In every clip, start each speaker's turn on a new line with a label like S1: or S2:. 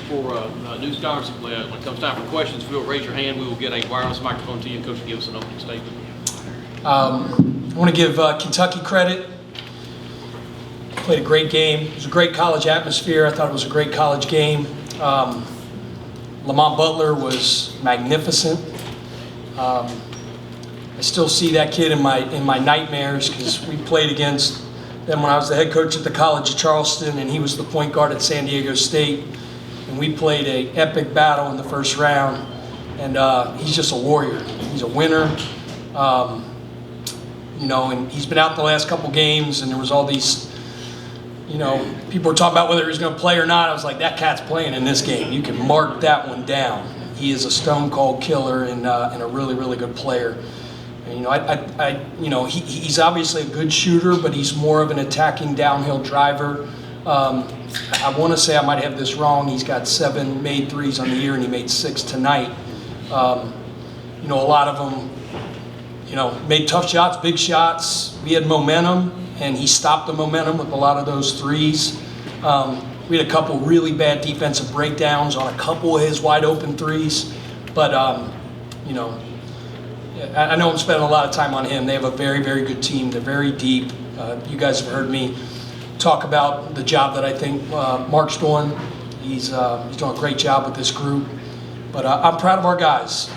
S1: for new scholarship. When it comes time for questions, if you'll raise your hand, we will get a wireless microphone to you, and Coach will give us an opening statement.
S2: I want to give Kentucky credit. Played a great game. It was a great college atmosphere. I thought it was a great college game. Lamont Butler was magnificent. I still see that kid in my nightmares because we played against them when I was the head coach at the College of Charleston, and he was the point guard at San Diego State. And we played an epic battle in the first round. And he's just a warrior. He's a winner. And he's been out the last couple games, and there was all these, people were talking about whether he was going to play or not. I was like, that cat's playing in this game. You can mark that one down. He is a stone cold killer and a really, really good player. And, he's obviously a good shooter, but he's more of an attacking downhill driver. I want to say I might have this wrong. He's got 7 made threes on the year, and he made 6 tonight. A lot of them, made tough shots, big shots. We had momentum, and he stopped the momentum with a lot of those threes. We had a couple really bad defensive breakdowns on a couple of his wide open threes. But, I know I'm spending a lot of time on him. They have a very, very good team. They're very deep. You guys have heard me talk about the job that I think Mark's doing. He's doing a great job with this group. But I'm proud of our guys.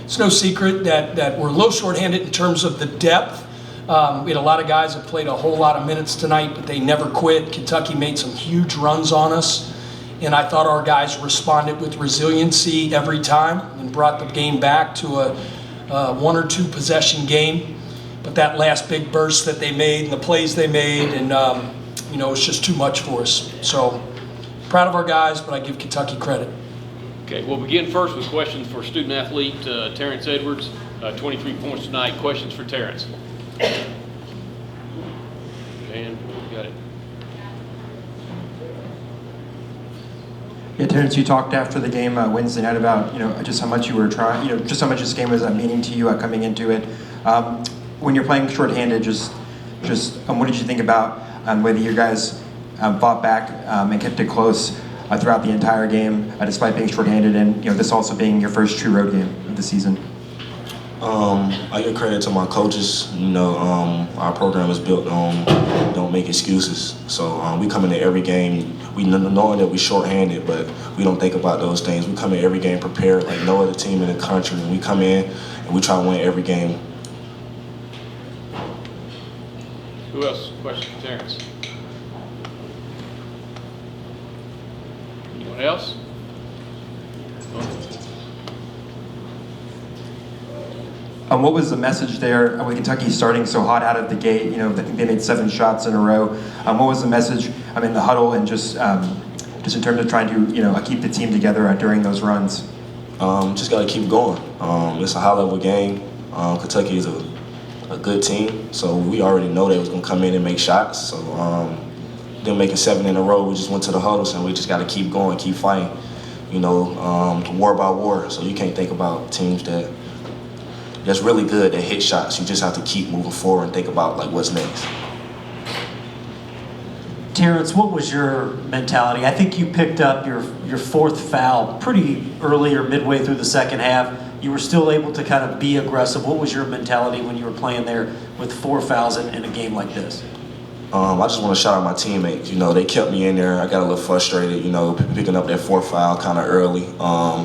S2: It's no secret that we're a little shorthanded in terms of the depth. We had a lot of guys that played a whole lot of minutes tonight, but they never quit. Kentucky made some huge runs on us. And I thought our guys responded with resiliency every time and brought the game back to a 1 or 2 possession game. But that last big burst that they made and the plays they made, and it's just too much for us. So proud of our guys, but I give Kentucky credit.
S1: Okay, we'll begin first with questions for student athlete Terrence Edwards. 23 points tonight. Questions for Terrence. And you got it.
S3: Yeah, Terrence, you talked after the game Wednesday night about just how much you were trying, just how much this game was meaning to you coming into it. When you're playing shorthanded, just what did you think about whether you guys fought back and kept it close throughout the entire game, despite being shorthanded, and this also being your first true road game of the season?
S4: I give credit to my coaches. Our program is built on don't make excuses. So we come into every game, we knowing that we're shorthanded, but we don't think about those things. We come in every game prepared like no other team in the country. And we come in and we try to win every game.
S1: Who else? Question for Terrence. Anyone else?
S3: What was the message there with Kentucky starting so hot out of the gate? I think they made 7 shots in a row. What was the message in the huddle and just in terms of trying to keep the team together during those runs?
S4: Just got to keep going. It's a high-level game. Kentucky is a good team, so we already know they was going to come in and make shots. So them making 7 in a row, we just went to the huddle, and we just got to keep going, keep fighting. War by war. So you can't think about teams that's really good that hit shots. You just have to keep moving forward and think about what's next.
S5: Terrence, what was your mentality? I think you picked up your 4th foul pretty early or midway through the second half. You were still able to kind of be aggressive. What was your mentality when you were playing there with 4 fouls in a game like this?
S4: I just want to shout out my teammates. They kept me in there. I got a little frustrated, picking up that 4th foul kind of early.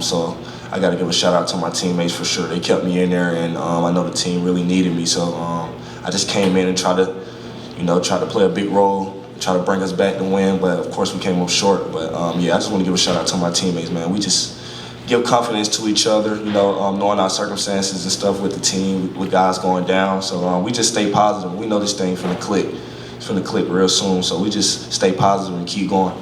S4: So I got to give a shout out to my teammates for sure. They kept me in there, and I know the team really needed me. So I just came in and tried to play a big role, try to bring us back to win. But of course we came up short. But I just want to give a shout out to my teammates, man. We just give confidence to each other, knowing our circumstances and stuff with the team, with guys going down. So we just stay positive. We know this thing finna click. It's finna click real soon. So we just stay positive and keep going.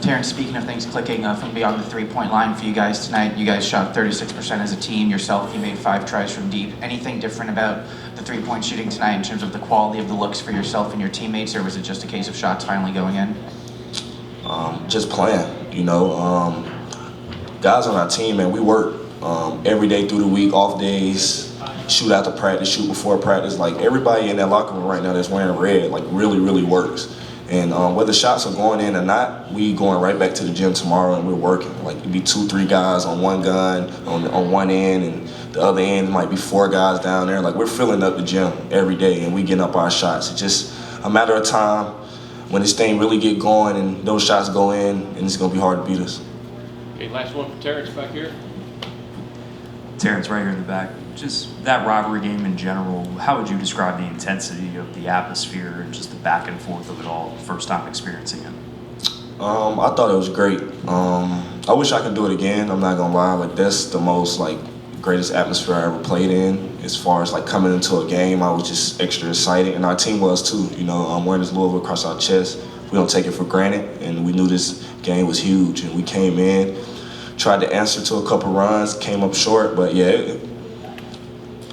S6: Terrence, speaking of things clicking from beyond the 3-point line for you guys tonight, you guys shot 36% as a team. Yourself, you made 5 tries from deep. Anything different about the 3-point shooting tonight in terms of the quality of the looks for yourself and your teammates, or was it just a case of shots finally going in?
S4: Just playing, guys on our team, man, we work every day through the week, off days, shoot after practice, shoot before practice. Everybody in that locker room right now that's wearing red, really, really works. And whether shots are going in or not, we going right back to the gym tomorrow and we're working. Like it'd be 2-3 guys on one gun on one end, and the other end might be 4 guys down there. Like we're filling up the gym every day and we getting up our shots. It's just a matter of time when this thing really get going and those shots go in, and it's gonna be hard to beat us.
S1: Okay, last one from Terrence back here.
S7: Terrence, right here in the back. Just that rivalry game in general, how would you describe the intensity of the atmosphere and just the back and forth of it all, first time experiencing it?
S4: I thought it was great. I wish I could do it again. I'm not gonna lie, like that's the most like greatest atmosphere I ever played in. As far as like coming into a game, I was just extra excited, and our team was too. You know, wearing this Louisville across our chest, we don't take it for granted, and we knew this game was huge, and we came in, tried to answer to a couple runs, came up short, but yeah.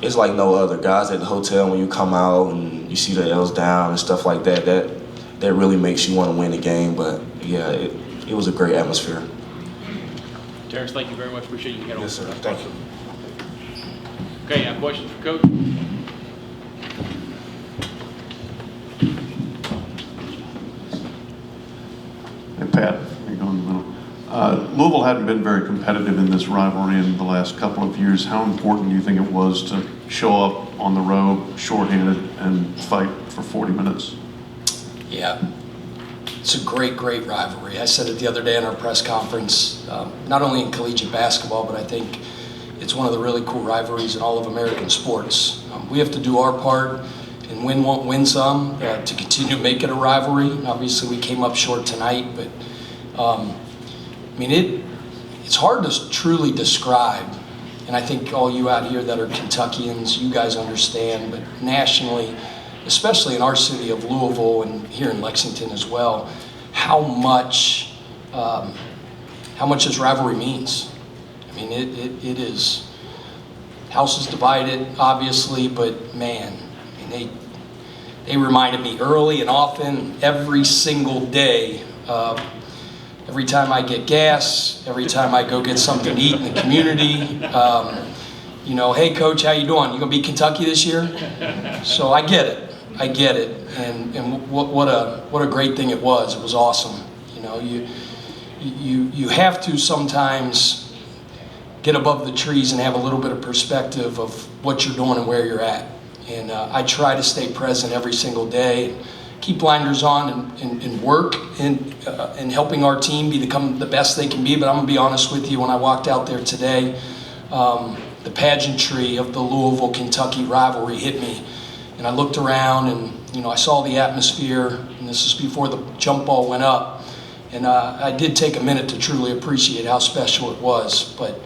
S4: It's like no other. Guys at the hotel, when you come out and you see the L's down and stuff like that, that really makes you want to win the game. But yeah, it was a great atmosphere.
S1: Terrence, thank you very much. Appreciate you getting on.
S4: Yes, sir. Thank you.
S1: Okay, now questions for Coach?
S8: Hey, Pat, you go in the middle. Louisville hadn't been very competitive in this rivalry in the last couple of years. How important do you think it was to show up on the road, shorthanded, and fight for 40 minutes?
S2: Yeah, it's a great rivalry. I said it the other day in our press conference, not only in collegiate basketball, but I think it's one of the really cool rivalries in all of American sports. We have to do our part and win some to continue to make it a rivalry. Obviously, we came up short tonight, but I mean, it's hard to truly describe, and I think all you out here that are Kentuckians, you guys understand, but nationally, especially in our city of Louisville and here in Lexington as well, how much this rivalry means. I mean, it is, house is divided, obviously, but man, I mean, they reminded me early and often, every single day, every time I get gas, every time I go get something to eat in the community, you know, hey coach, how you doing? You gonna beat Kentucky this year? So I get it, and what a great thing it was. It was awesome. You know, you have to sometimes get above the trees and have a little bit of perspective of what you're doing and where you're at. And I try to stay present every single day. Keep blinders on and work and helping our team become the best they can be. But I'm gonna be honest with you, when I walked out there today, the pageantry of the Louisville-Kentucky rivalry hit me. And I looked around and, you know, I saw the atmosphere, and this is before the jump ball went up. And I did take a minute to truly appreciate how special it was. But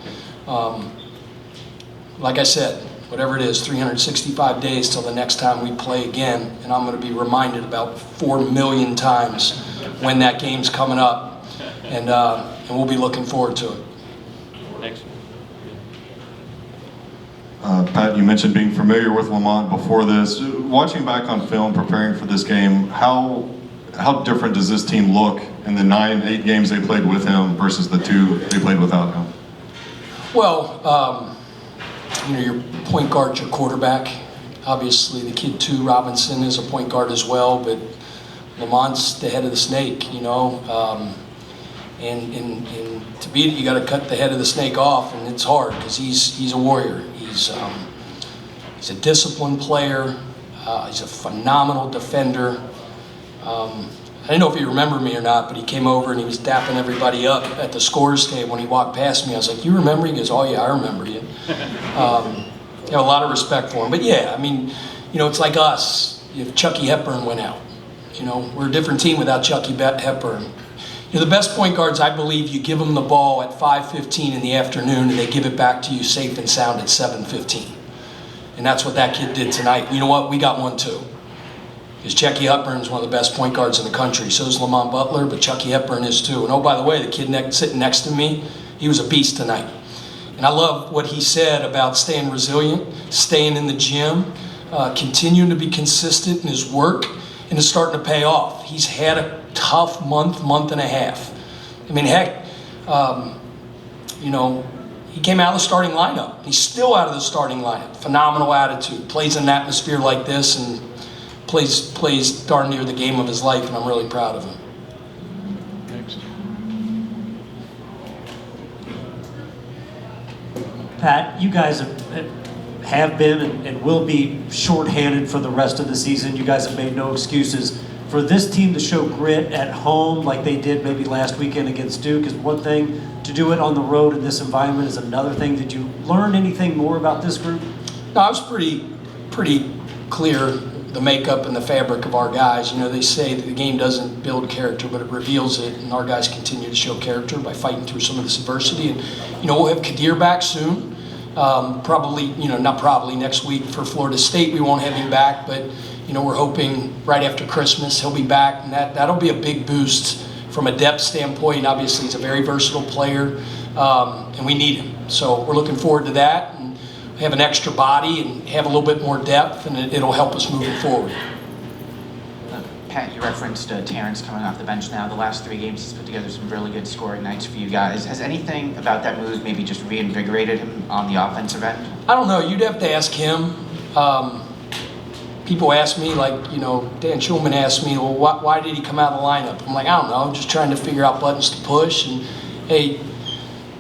S2: like I said, whatever it is, 365 days till the next time we play again, and I'm going to be reminded about 4 million times when that game's coming up, and we'll be looking forward to it.
S1: Thanks.
S8: Pat, you mentioned being familiar with Lamont before this. Watching back on film, preparing for this game, how different does this team look in the 8 games they played with him versus the 2 they played without him?
S2: Well, you know, your point guard's your quarterback. Obviously, the kid too, Robinson, is a point guard as well, but Lamont's the head of the snake, you know. And to beat it, you got to cut the head of the snake off, and it's hard because he's a warrior. He's a disciplined player. He's a phenomenal defender. I don't know if you remember me or not, but he came over and he was dapping everybody up at the scores table when he walked past me. I was like, "You remember?" He goes, "Oh yeah, I remember you." I have a lot of respect for him. But yeah, I mean, you know, it's like us. If Chucky Hepburn went out, you know, we're a different team without Chucky Hepburn. You know, the best point guards, I believe, you give them the ball at 5:15 in the afternoon and they give it back to you safe and sound at 7:15. And that's what that kid did tonight. You know what? We got one too. Because Chucky Hepburn is one of the best point guards in the country. So is Lamont Butler, but Chucky Hepburn is too. And oh, by the way, the kid sitting next to me, he was a beast tonight. And I love what he said about staying resilient, staying in the gym, continuing to be consistent in his work, and it's starting to pay off. He's had a tough month and a half. I mean, heck, you know, he came out of the starting lineup. He's still out of the starting lineup. Phenomenal attitude. Plays in an atmosphere like this, and plays darn near the game of his life, and I'm really proud of him.
S1: Next.
S5: Pat, you guys have been and will be shorthanded for the rest of the season. You guys have made no excuses. For this team to show grit at home like they did maybe last weekend against Duke is one thing. To do it on the road in this environment is another thing. Did you learn anything more about this group?
S2: No, I was pretty clear, the makeup and the fabric of our guys. You know, they say that the game doesn't build character, but it reveals it, and our guys continue to show character by fighting through some of this adversity. And, you know, we'll have Kadir back soon. Probably, you know, not probably, next week for Florida State. We won't have him back, but, you know, we're hoping right after Christmas he'll be back, and that'll be a big boost from a depth standpoint. Obviously, he's a very versatile player, and we need him. So we're looking forward to that, and have an extra body and have a little bit more depth, and it'll help us moving forward.
S6: Pat, you referenced Terrence coming off the bench now. The last 3 games, he's put together some really good scoring nights for you guys. Has anything about that move maybe just reinvigorated him on the offensive end?
S2: I don't know. You'd have to ask him. People ask me, like, you know, Dan Schulman asked me, well, why did he come out of the lineup? I'm like, I don't know. I'm just trying to figure out buttons to push. And, hey,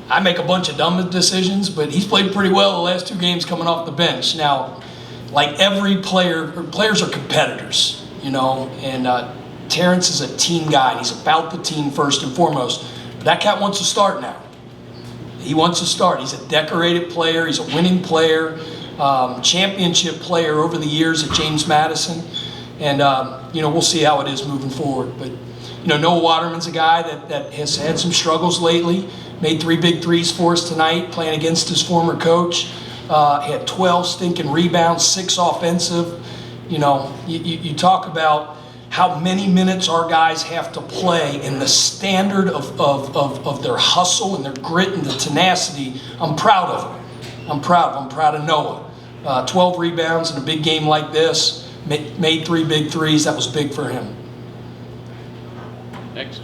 S2: I make a bunch of dumb decisions, but he's played pretty well the last 2 games coming off the bench. Now, like every player, players are competitors. You know, and Terrence is a team guy, and he's about the team first and foremost. But that cat wants to start now. He wants to start. He's a decorated player. He's a winning player, championship player over the years at James Madison. And, you know, we'll see how it is moving forward. But, you know, Noah Waterman's a guy that has had some struggles lately. Made 3 big threes for us tonight, playing against his former coach. He had 12 stinking rebounds, 6 offensive. You know, you talk about how many minutes our guys have to play and the standard of their hustle and their grit and the tenacity. I'm proud of them. I'm proud of Noah. 12 rebounds in a big game like this, made 3 big threes. That was big for him.
S1: Next.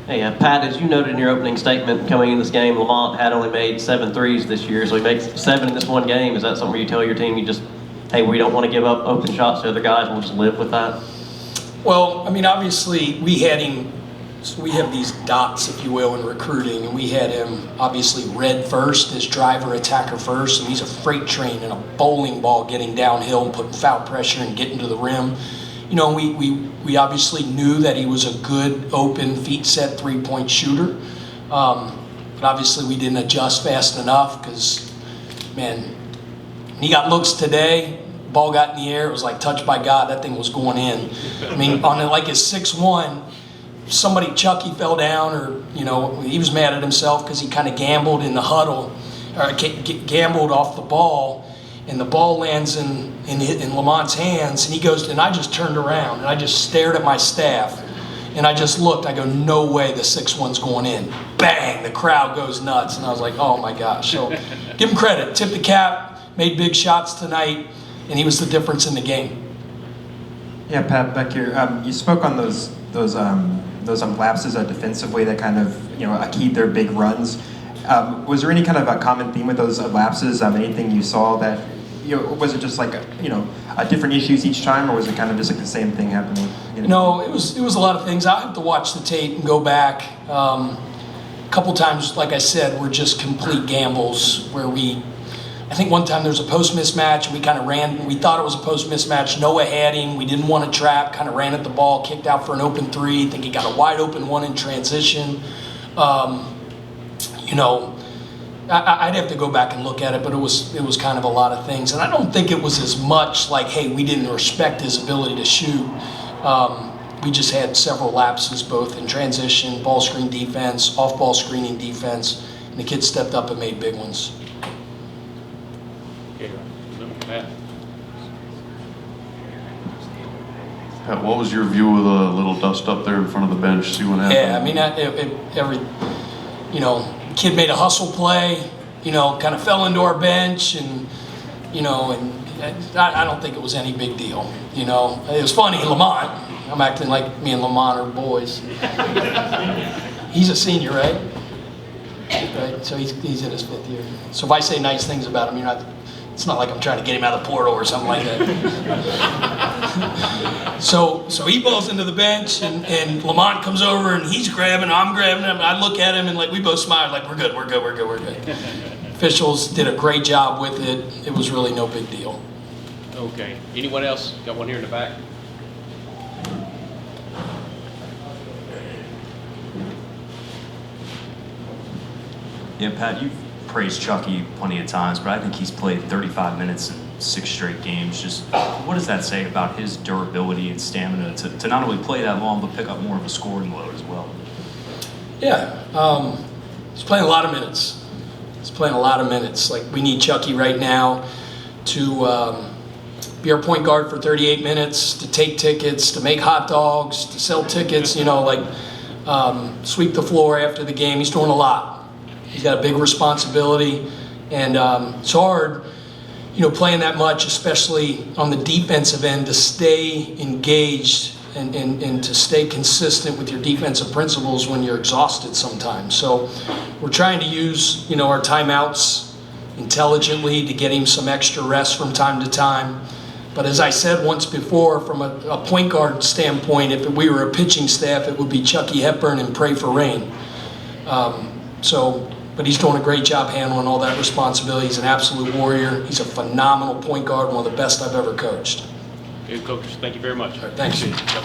S9: Hey, Pat, as you noted in your opening statement coming in this game, Lamont had only made 7 threes this year, so he made 7 in this one game. Is that something where you tell your team, you just, hey, we don't want to give up open shots to other guys, we'll just live with that?
S2: Well, I mean, obviously, we had him, we have these dots, if you will, in recruiting, and we had him obviously red first, as driver, attacker first, and he's a freight train and a bowling ball getting downhill and putting foul pressure and getting to the rim. You know, we obviously knew that he was a good, open, feet-set three-point shooter. But obviously we didn't adjust fast enough because, man, when he got looks today, ball got in the air, it was like touched by God, that thing was going in. I mean, on like his 6'1", somebody, Chucky, fell down, or, you know, he was mad at himself because he kind of gambled in the huddle, or gambled off the ball, and the ball lands in Lamont's hands, and he goes, and I just turned around, and I just stared at my staff, and I just looked, I go, no way the 6'1's going in. Bang, the crowd goes nuts, and I was like, oh my gosh. So give him credit, tipped the cap, made big shots tonight, and he was the difference in the game.
S3: Yeah, Pat, back here, you spoke on those lapses defensively that kind of, you know, keyed their big runs. Was there any kind of a common theme with those lapses? Anything you saw that, you know, was it just like different issues each time, or was it kind of just like the same thing happening? You know?
S2: No, it was a lot of things. I have to watch the tape and go back. A couple times, like I said, were just complete gambles where I think one time there was a post mismatch, and we kind of ran. We thought it was a post mismatch. Noah had him. We didn't want to trap. Kind of ran at the ball, kicked out for an open 3. I think he got a wide open 1 in transition. You know, I'd have to go back and look at it, but it was kind of a lot of things. And I don't think it was as much like, hey, we didn't respect his ability to shoot. We just had several lapses, both in transition, ball screen defense, off-ball screening defense, and the kids stepped up and made big ones.
S1: Okay, Pat.
S8: Pat, what was your view of the little dust up there in front of the bench? See what happened?
S2: Yeah, I mean, you know, kid made a hustle play, you know, kind of fell into our bench, and, you know, and I don't think it was any big deal, you know. It was funny, Lamont, I'm acting like me and Lamont are boys. He's a senior, right? Right, so he's in his 5th year. So if I say nice things about him, you're not It's not like I'm trying to get him out of the portal or something like that. So he balls into the bench, and Lamont comes over, and he's grabbing, I'm grabbing him. I look at him, and like we both smile, like we're good. Officials did a great job with it. It was really no big deal.
S1: Okay. Anyone else? Got one here in the back.
S7: Yeah, Pat, you've praised Chucky plenty of times, but I think he's played 35 minutes in 6 straight games. Just what does that say about his durability and stamina to not only play that long, but pick up more of a scoring load as well?
S2: Yeah, he's playing a lot of minutes. Like, we need Chucky right now to be our point guard for 38 minutes, to take tickets, to make hot dogs, to sell tickets, sweep the floor after the game. He's doing a lot. He's got a big responsibility, and it's hard, playing that much, especially on the defensive end, to stay engaged and to stay consistent with your defensive principles when you're exhausted sometimes. So we're trying to use, our timeouts intelligently to get him some extra rest from time to time. But as I said once before, from a point guard standpoint, if we were a pitching staff, it would be Chucky Hepburn and pray for rain. But he's doing a great job handling all that responsibility. He's an absolute warrior. He's a phenomenal point guard, one of the best I've ever coached.
S1: Good coaches. Thank you very much.
S2: All right, thanks.
S1: Yep.